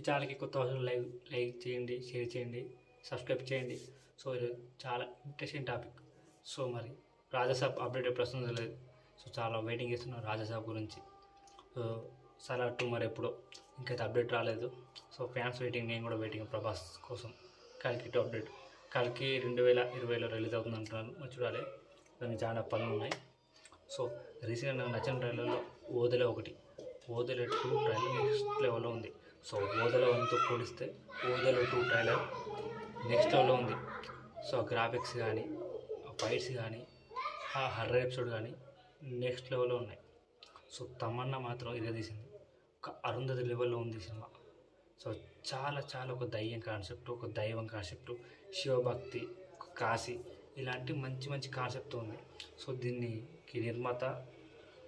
ఛానల్కి కొత్త వాళ్ళు లైక్ చేయండి, షేర్ చేయండి, సబ్స్క్రైబ్ చేయండి. సో ఇది చాలా ఇంట్రెస్టింగ్ టాపిక్. సో మరి రాజాసాబ్ అప్డేట్ ఎప్పుడు వస్తుందో తెలియదు. సో చాలా వెయిటింగ్ చేస్తున్నాం రాజాసాబ్ గురించి. సో సలార్ 2 మరి ఎప్పుడో ఇంకైతే అప్డేట్ రాలేదు. సో ఫ్యాన్స్ వెయిటింగ్, నేను కూడా వెయిటింగ్ ప్రభాస్ కోసం. కల్కి 2 అప్డేట్, కల్కి 2020లో రిలీజ్ అవుతుంది అంటున్నాను. మరి చూడాలి, దానికి చాలా పనులు ఉన్నాయి. సో రీసెంట్గా నాకు నచ్చిన ట్రైలర్లో ఓదెల 1, ఓదెల 2 ట్రైలర్ నెక్స్ట్ లెవెల్లో ఉంది. సో ఓదెల 1తో పోలిస్తే ఓదెల 2 ట్రైలర్ నెక్స్ట్ లెవెల్లో ఉంది. సో గ్రాఫిక్స్ కానీ, ఫైట్స్ కానీ, ఆ హర్రర్ ఎపిసోడ్ కానీ నెక్స్ట్ లెవెల్లో ఉన్నాయి. సో తమన్నా మాత్రం ఇరగదీసింది, ఒక అరుంధతి లెవెల్లో ఉంది సినిమా. సో చాలా చాలా ఒక దయ్యం కాన్సెప్ట్, ఒక దైవం కాన్సెప్ట్, శివభక్తి, ఒక కాశీ, ఇలాంటి మంచి మంచి కాన్సెప్ట్ ఉంది. సో దీనికి నిర్మాత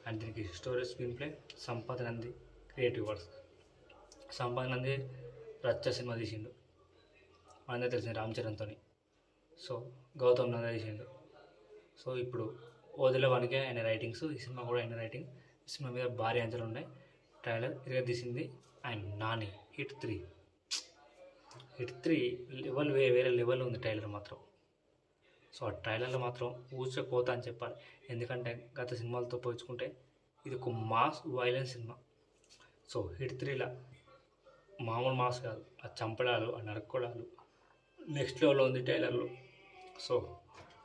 అండ్ దీనికి story screen play Sampath Nandi, creative works. Sampath Nandi రచ్చ సినిమా తీసిండు, అందరూ తెలిసింది రామ్ చరణ్తో. సో గౌతమ్ నంది తీసిండు. సో ఇప్పుడు ఓదెల 1కే ఆయన రైటింగ్స్, ఈ సినిమా కూడా ఆయన రైటింగ్. ఈ సినిమా మీద భారీ అంచనాలు ఉన్నాయి. ట్రైలర్ ఇరగదీసింది. అండ్ నాని హిట్ 3 లెవెల్ వేరే లెవెల్ ఉంది ట్రైలర్ మాత్రం. సో ఆ ట్రైలర్లో మాత్రం ఊచకపోతా అని చెప్పాలి. ఎందుకంటే గత సినిమాలతో పోల్చుకుంటే ఇది ఒక మాస్ వైలెన్స్ సినిమా. సో హిట్ 3లా మామూలు మాస్ కాదు, ఆ చంపడాలు, ఆ నరుక్కోడాలు నెక్స్ట్ లెవెల్లో ఉంది ట్రైలర్లో. సో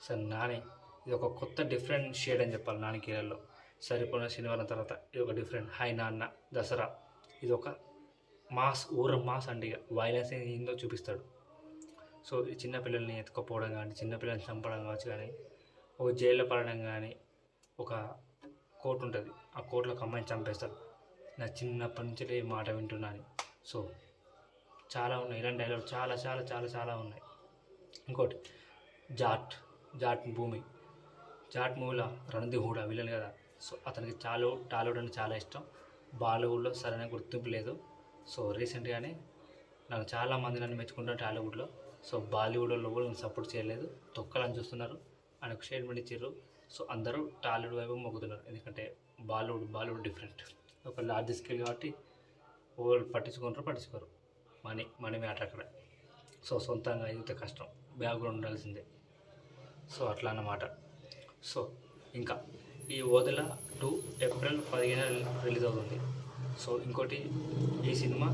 సార్ నాని ఇది ఒక కొత్త డిఫరెంట్ షేడ్ అని చెప్పాలి. నాని కెరీర్లో సరిపోయిన శనివారం తర్వాత ఇది ఒక డిఫరెంట్. హై నాన్న, దసరా, ఇది ఒక మాస్, ఊర మాస్ అంటే ఇక వైలెన్స్ ఏందో చూపిస్తాడు. సో ఈ చిన్నపిల్లల్ని ఎత్తుకపోవడం కానీ, చిన్నపిల్లల్ని చంపడం కావచ్చు కానీ, ఒక జైల్లో పడడం కానీ, ఒక కోర్టు ఉంటుంది, ఆ కోర్టులో ఒక అమ్మాయిని చంపేస్తాడు. నా చిన్నప్పటి నుంచి ఈ మాట వింటున్నాను. సో చాలా ఉన్నాయి ఇలాంటి డైలాగ్, చాలా చాలా చాలా చాలా ఉన్నాయి. ఇంకోటి జాట్ మూవీలో రణదీప్ హూడా విలన్ కదా. సో అతనికి టాలీవుడ్ అంటే చాలా ఇష్టం, బాలీవుడ్లో సరైన గుర్తింపు లేదు. సో రీసెంట్గానే చాలామంది నన్ను మెచ్చుకుంటారు టాలీవుడ్లో. సో బాలీవుడ్లో కూడా నన్ను సపోర్ట్ చేయలేదు, తొక్కలని చూస్తున్నారు అని ఒక స్టేట్మెంట్ ఇచ్చారు. సో అందరూ టాలీవుడ్ వైపు మొగ్గుతున్నారు. ఎందుకంటే బాలీవుడ్ డిఫరెంట్, ఒక లార్జ్ స్కేల్ కాబట్టి ఓవర్ పట్టించుకోరు. మనీ మ్యాటర్ అక్కడ. సో సొంతంగా అయితే కష్టం, బ్యాక్గ్రౌండ్ ఉండాల్సిందే. సో అట్లా అన్నమాట. సో ఇంకా ఈ ఓదెల 2 ఏప్రిల్ 15 రిలీజ్ అవుతుంది. సో ఇంకోటి, ఈ సినిమా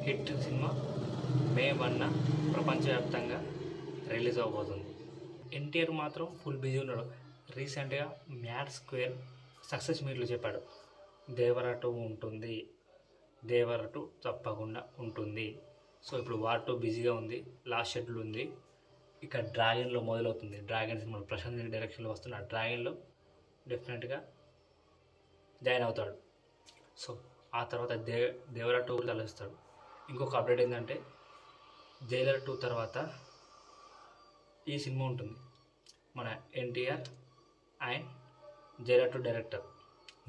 హిట్ సినిమా మే 1 ప్రపంచవ్యాప్తంగా రిలీజ్ అవబోతుంది. ఎన్టీఆర్ మాత్రం ఫుల్ బిజీ ఉన్నాడు. రీసెంట్గా మ్యాడ్ స్క్వేర్ సక్సెస్ మీట్లో చెప్పాడు, దేవర 2 ఉంటుంది, దేవర 2 తప్పకుండా ఉంటుంది. సో ఇప్పుడు వార్ 2 బిజీగా ఉంది, లాస్ట్ షెడ్యూల్ ఉంది. ఇక డ్రాగన్లో మొదలవుతుంది. డ్రాగన్ సినిమా ప్రశాంత్ డైరెక్షన్లో వస్తున్న డ్రాగన్లో డెఫినెట్గా జాయిన్ అవుతాడు. సో ఆ తర్వాత దేవర 2 తలస్తాడు. ఇంకొక అప్డేట్ ఏంటంటే జైలర్ 2 తర్వాత ఈ సినిమా ఉంటుంది. మన NTR and Jailer 2 director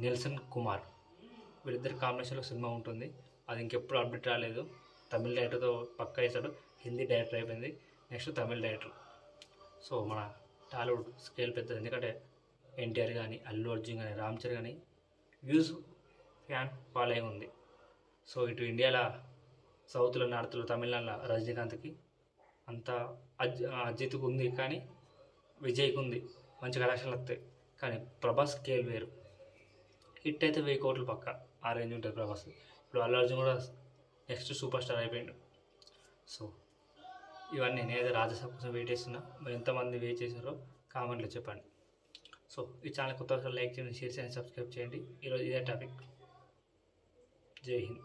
Nelson Kumar, వీళ్ళిద్దరి కాంబినేషన్లో సినిమా ఉంటుంది. అది ఇంకెప్పుడు అప్డేట్ రాలేదు. తమిళ డైరెక్టర్తో పక్కా వేశాడు, హిందీ డైరెక్టర్ అయిపోయింది, నెక్స్ట్ తమిళ డైరెక్టర్. సో మన టాలీవుడ్ స్కేల్ పెద్దది. ఎందుకంటే ఎన్టీఆర్ కానీ, అల్లు అర్జున్ కానీ, రామ్ చరణ్ కానీ వ్యూస్ ఫ్యాన్ ఫాలోయింగ్ ఉంది. సో ఇటు ఇండియాలో సౌత్లో, నార్త్లో, తమిళనాడులో రజనీకాంత్కి అంత అజిత్కు ఉంది, కానీ విజయ్కి ఉంది, మంచి కలెక్షన్లు వస్తాయి. కానీ ప్రభాస్ స్కేల్ వేరు. హిట్ అయితే 1000 కోట్లు పక్క, ఆ రేంజ్ ఉంటుంది ప్రభాస్. ఇప్పుడు అల్లు అర్జున్ కూడా నెక్స్ట్ సూపర్ స్టార్ అయిపోయిండు. సో ఇవన్నీ నేనైతే రాజాసాబ్ కోసం వెయిట్ చేస్తున్నా. మరి ఎంతమంది వెయిట్ చేశారో కామెంట్లో చెప్పండి. సో ఈ ఛానల్ కొత్త లైక్ చేయండి, షేర్ చేయండి, సబ్స్క్రైబ్ చేయండి. ఈరోజు ఇదే టాపిక్. జై హింద్.